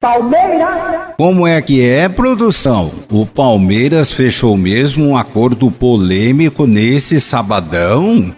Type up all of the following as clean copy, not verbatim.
Palmeiras! Como é que é, produção? O Palmeiras fechou mesmo um acordo polêmico nesse sabadão?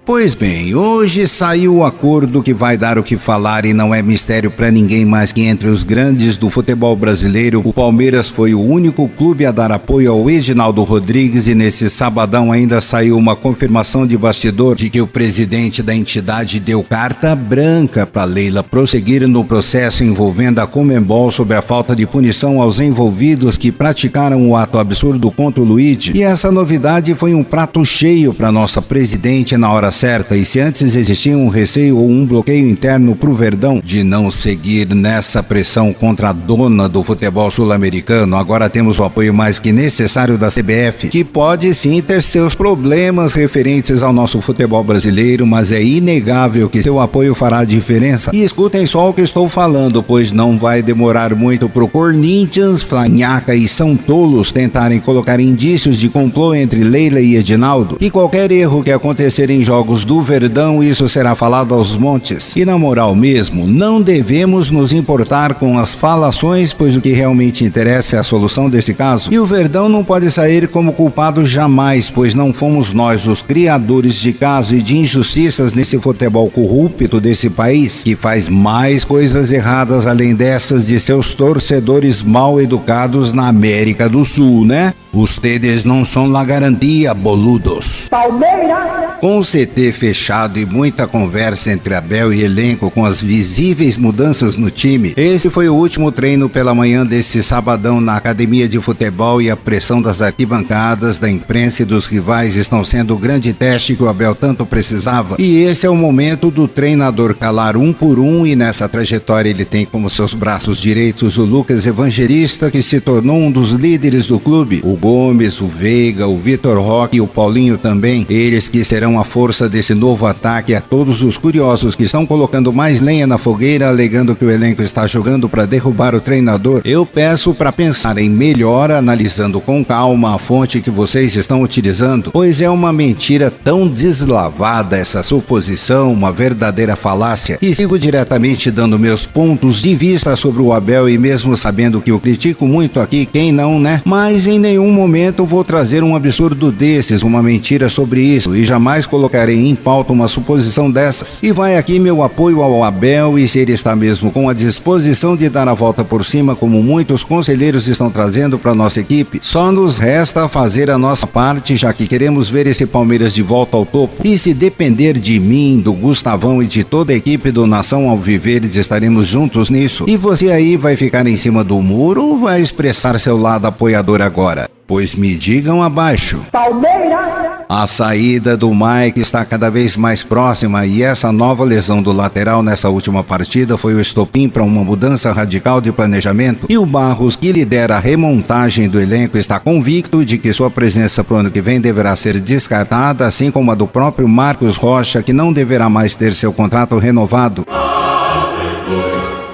Pois bem, hoje saiu o acordo que vai dar o que falar e não é mistério pra ninguém mais que entre os grandes do futebol brasileiro, o Palmeiras foi o único clube a dar apoio ao Edinaldo Rodrigues e nesse sabadão ainda saiu uma confirmação de bastidor de que o presidente da entidade deu carta branca pra Leila prosseguir no processo envolvendo a Conmebol sobre a falta de punição aos envolvidos que praticaram o ato absurdo contra o Luigi. E essa novidade foi um prato cheio pra nossa presidente na hora certa, e se antes existia um receio ou um bloqueio interno pro Verdão de não seguir nessa pressão contra a dona do futebol sul-americano, agora temos o apoio mais que necessário da CBF, que pode sim ter seus problemas referentes ao nosso futebol brasileiro, mas é inegável que seu apoio fará a diferença. E escutem só o que estou falando, pois não vai demorar muito pro Corinthians, Flanhaca e São Tolos tentarem colocar indícios de complô entre Leila e Edinaldo, e qualquer erro que acontecer em jogos do Verdão, isso será falado aos montes. E na moral mesmo, não devemos nos importar com as falações, pois o que realmente interessa é a solução desse caso. E o Verdão não pode sair como culpado jamais, pois não fomos nós os criadores de casos e de injustiças nesse futebol corrupto desse país, que faz mais coisas erradas além dessas de seus torcedores mal educados na América do Sul, né? Ustedes não são la garantia, boludos. Palmeiras! Com o CT fechado e muita conversa entre Abel e elenco com as visíveis mudanças no time, esse foi o último treino pela manhã desse sabadão na academia de futebol, e a pressão das arquibancadas, da imprensa e dos rivais estão sendo o grande teste que o Abel tanto precisava. E esse é o momento do treinador calar um por um, e nessa trajetória ele tem como seus braços direitos o Lucas Evangelista, que se tornou um dos líderes do clube, o Gomes, o Veiga, o Vitor Roque e o Paulinho também, eles que serão a força desse novo ataque. A todos os curiosos que estão colocando mais lenha na fogueira, alegando que o elenco está jogando para derrubar o treinador, eu peço para pensarem melhor, analisando com calma a fonte que vocês estão utilizando, pois é uma mentira tão deslavada essa suposição, uma verdadeira falácia. E sigo diretamente dando meus pontos de vista sobre o Abel, e mesmo sabendo que eu critico muito aqui, quem não, né? Mas em nenhum momento vou trazer um absurdo desses, uma mentira sobre isso, e jamais colocarei em pauta uma suposição dessas. E vai aqui meu apoio ao Abel, e se ele está mesmo com a disposição de dar a volta por cima, como muitos conselheiros estão trazendo para nossa equipe, só nos resta fazer a nossa parte, já que queremos ver esse Palmeiras de volta ao topo. E se depender de mim, do Gustavão e de toda a equipe do Nação Alviverdes, estaremos juntos nisso. E você aí vai ficar em cima do muro ou vai expressar seu lado apoiador agora? Pois me digam abaixo. Palmeiras! A saída do Mike está cada vez mais próxima, e essa nova lesão do lateral nessa última partida foi o estopim para uma mudança radical de planejamento, e o Barros, que lidera a remontagem do elenco, está convicto de que sua presença para o ano que vem deverá ser descartada, assim como a do próprio Marcos Rocha, que não deverá mais ter seu contrato renovado.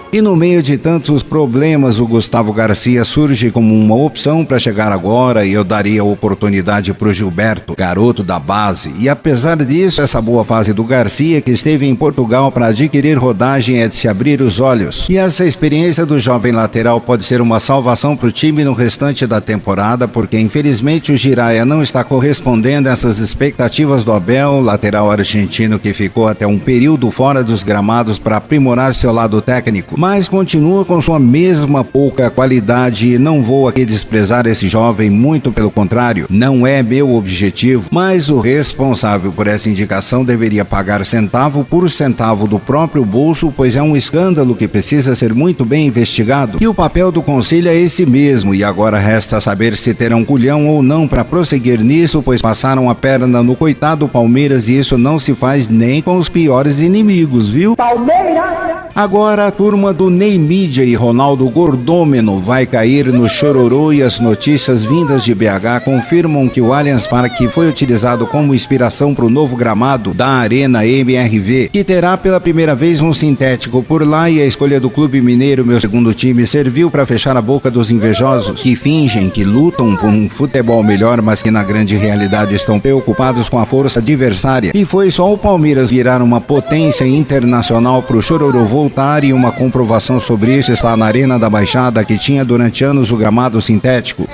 E no meio de tantos problemas, o Gustavo Garcia surge como uma opção para chegar agora, e eu daria oportunidade para o Gilberto, garoto da base. E apesar disso, essa boa fase do Garcia, que esteve em Portugal para adquirir rodagem, é de se abrir os olhos. E essa experiência do jovem lateral pode ser uma salvação para o time no restante da temporada, porque infelizmente o Giraia não está correspondendo a essas expectativas do Abel, lateral argentino que ficou até um período fora dos gramados para aprimorar seu lado técnico, mas continua com sua mesma pouca qualidade. E não vou aqui desprezar esse jovem, muito pelo contrário, não é meu objetivo, mas o responsável por essa indicação deveria pagar centavo por centavo do próprio bolso, pois é um escândalo que precisa ser muito bem investigado, e o papel do conselho é esse mesmo, e agora resta saber se terão culhão ou não para prosseguir nisso, pois passaram a perna no coitado Palmeiras, e isso não se faz nem com os piores inimigos, viu? Palmeiras! Agora a turma do Ney Mídia e Ronaldo Gordômeno vai cair no chororô, e as notícias vindas de BH confirmam que o Allianz Parque foi utilizado como inspiração para o novo gramado da Arena MRV, que terá pela primeira vez um sintético por lá, e a escolha do Clube Mineiro, meu segundo time, serviu para fechar a boca dos invejosos que fingem que lutam por um futebol melhor, mas que na grande realidade estão preocupados com a força adversária. E foi só o Palmeiras virar uma potência internacional pro chororô voltar e uma comprovação sobre isso está na Arena da Baixada, que tinha durante anos o gramado sintético,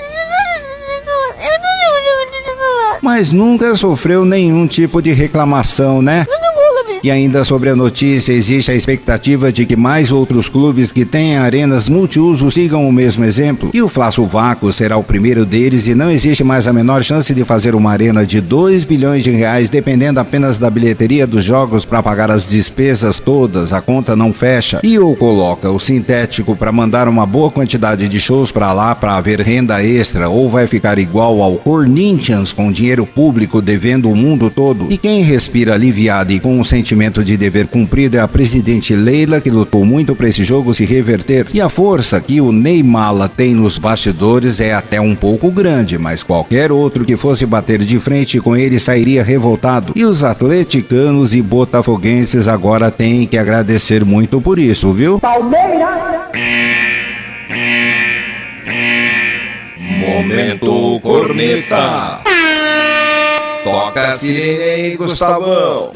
mas nunca sofreu nenhum tipo de reclamação, né? E ainda sobre a notícia, existe a expectativa de que mais outros clubes que têm arenas multiuso sigam o mesmo exemplo. E o Fla-Sul-Vácuo será o primeiro deles e não existe mais a menor chance de fazer uma arena de 2 bilhões de reais dependendo apenas da bilheteria dos jogos para pagar as despesas todas. A conta não fecha. E ou coloca o sintético para mandar uma boa quantidade de shows para lá para haver renda extra, ou vai ficar igual ao Corinthians com dinheiro público devendo o mundo todo. E quem respira aliviado e com um sentimento de dever cumprido é a presidente Leila, que lutou muito para esse jogo se reverter. E a força que o Neymar tem nos bastidores é até um pouco grande, mas qualquer outro que fosse bater de frente com ele sairia revoltado. E os atleticanos e botafoguenses agora têm que agradecer muito por isso, viu? Palmeiras. Momento corneta. Toca a sirene aí, Gustavão.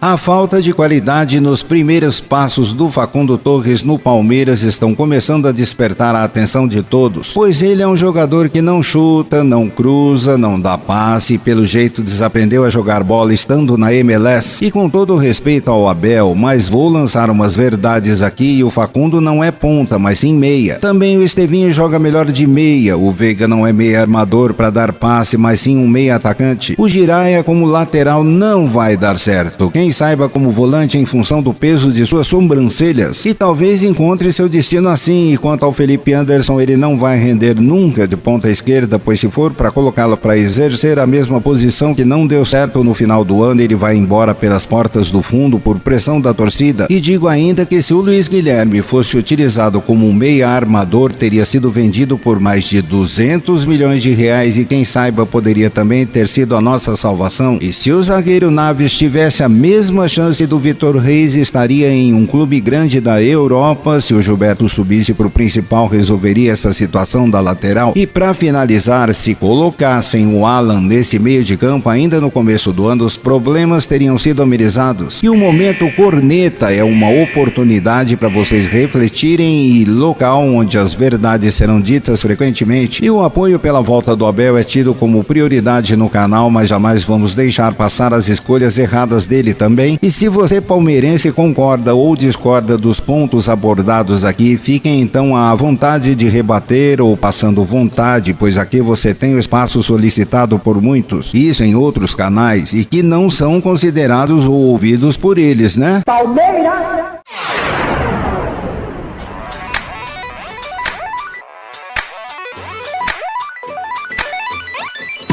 A falta de qualidade nos primeiros passos do Facundo Torres no Palmeiras estão começando a despertar a atenção de todos, pois ele é um jogador que não chuta, não cruza, não dá passe e pelo jeito desaprendeu a jogar bola estando na MLS. E com todo respeito ao Abel, mas vou lançar umas verdades aqui, e o Facundo não é ponta, mas sim meia. Também o Estevinho joga melhor de meia, o Veiga não é meia armador para dar passe, mas sim um meia atacante. O Giraia como lateral não vai dar certo. Quem saiba como volante em função do peso de suas sobrancelhas, e talvez encontre seu destino assim. E quanto ao Felipe Anderson, ele não vai render nunca de ponta esquerda, pois se for para colocá-lo para exercer a mesma posição que não deu certo no final do ano, ele vai embora pelas portas do fundo por pressão da torcida. E digo ainda que se o Luiz Guilherme fosse utilizado como um meia armador, teria sido vendido por mais de 200 milhões de reais e quem saiba poderia também ter sido a nossa salvação. E se o zagueiro Naves tivesse a mesma chance do Vitor Reis, estaria em um clube grande da Europa. Se o Gilberto subisse para o principal, resolveria essa situação da lateral. E para finalizar, se colocassem o Alan nesse meio de campo ainda no começo do ano, os problemas teriam sido amenizados. E o momento corneta é uma oportunidade para vocês refletirem, e local onde as verdades serão ditas frequentemente. E o apoio pela volta do Abel é tido como prioridade no canal, mas jamais vamos deixar passar as escolhas erradas dele também. E se você palmeirense concorda ou discorda dos pontos abordados aqui, fiquem então à vontade de rebater ou passando vontade, pois aqui você tem o espaço solicitado por muitos, isso em outros canais, e que não são considerados ou ouvidos por eles, né? Palmeiras.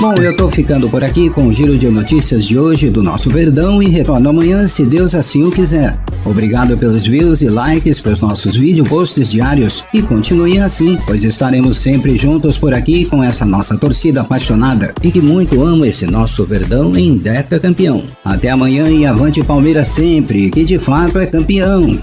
Bom, eu tô ficando por aqui com o giro de notícias de hoje do nosso Verdão e retorno amanhã, se Deus assim o quiser. Obrigado pelos views e likes para os nossos vídeo posts diários e continuem assim, pois estaremos sempre juntos por aqui com essa nossa torcida apaixonada e que muito ama esse nosso Verdão em decacampeão. Até amanhã e avante Palmeiras sempre, que de fato é campeão.